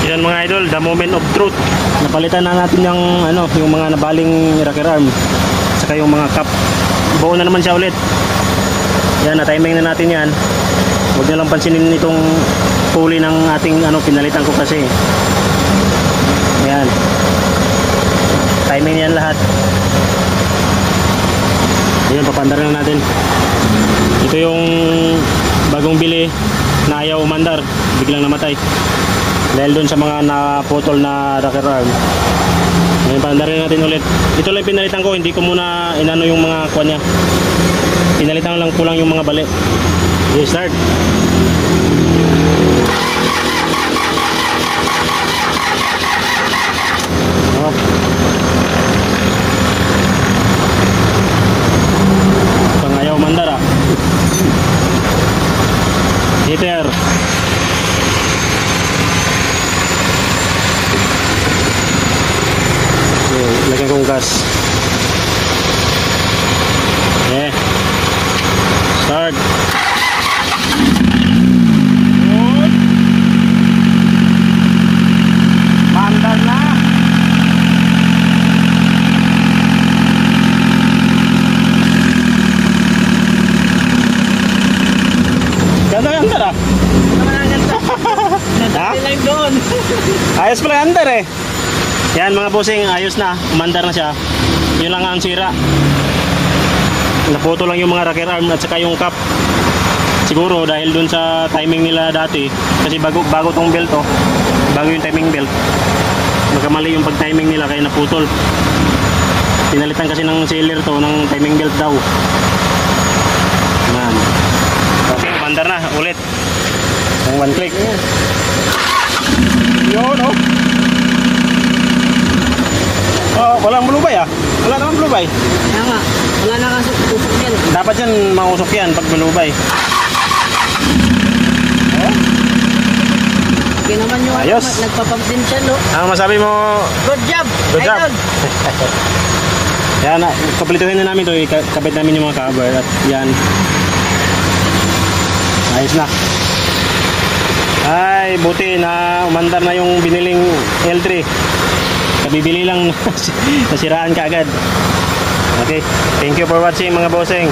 Yan mga idol, the moment of truth. Napalitan na natin yung yung mga nabaling rocker arm saka yung mga cap. Buo na naman siya ulit. Yan, na-timing na natin yan. Huwag na lang pansinin itong pulley ng ating pinalitan ko kasi. Yan. Timing yan lahat. Ayan, papandar lang natin. Ito yung bagong bili na ayaw umandar, biglang namatay dahil doon sa mga naputol na rocker arm. Ngayon pandarin natin ulit. Ito lang pinalitan ko, hindi ko muna inano yung mga kuha niya, pinalitan lang ko lang yung mga bali. Okay, start. Oh. Pang ayaw umandar ah. Heater. Lagyan kong gas. Okay. Start. Mandar na. Ganda yung andar ah. Live doon. Ayos pala yung andar eh. Yan mga bossing, ayos na, umandar na siya. Yun lang ang sira. Naputo lang yung mga rocker arm at saka yung cap. Siguro dahil dun sa timing nila dati, kasi bago tong belt oh. Bago yung timing belt. Magkamali yung pag-timing nila kaya naputol. Pinalitan kasi ng sealer to ng timing belt daw. Yan. Okay, umandar na ulit. Yung one click. Yun oh. Oh, walang malubay ah. Wala naman malubay. Kaya nga, wala na kasi usok yan. Dapat yan mausok yan pag malubay. Oh. Okay naman yung ayos. Nagpapump din siya, no? Ang masabi mo? Good job! Good job! Yan, kompletuhin na namin ito. Ikabit namin yung mga cover at yan. Ayos na. Ay, buti na umandar na yung biniling L3. Kabibili lang nasiraan ka agad. Okay, thank you for watching mga bossing.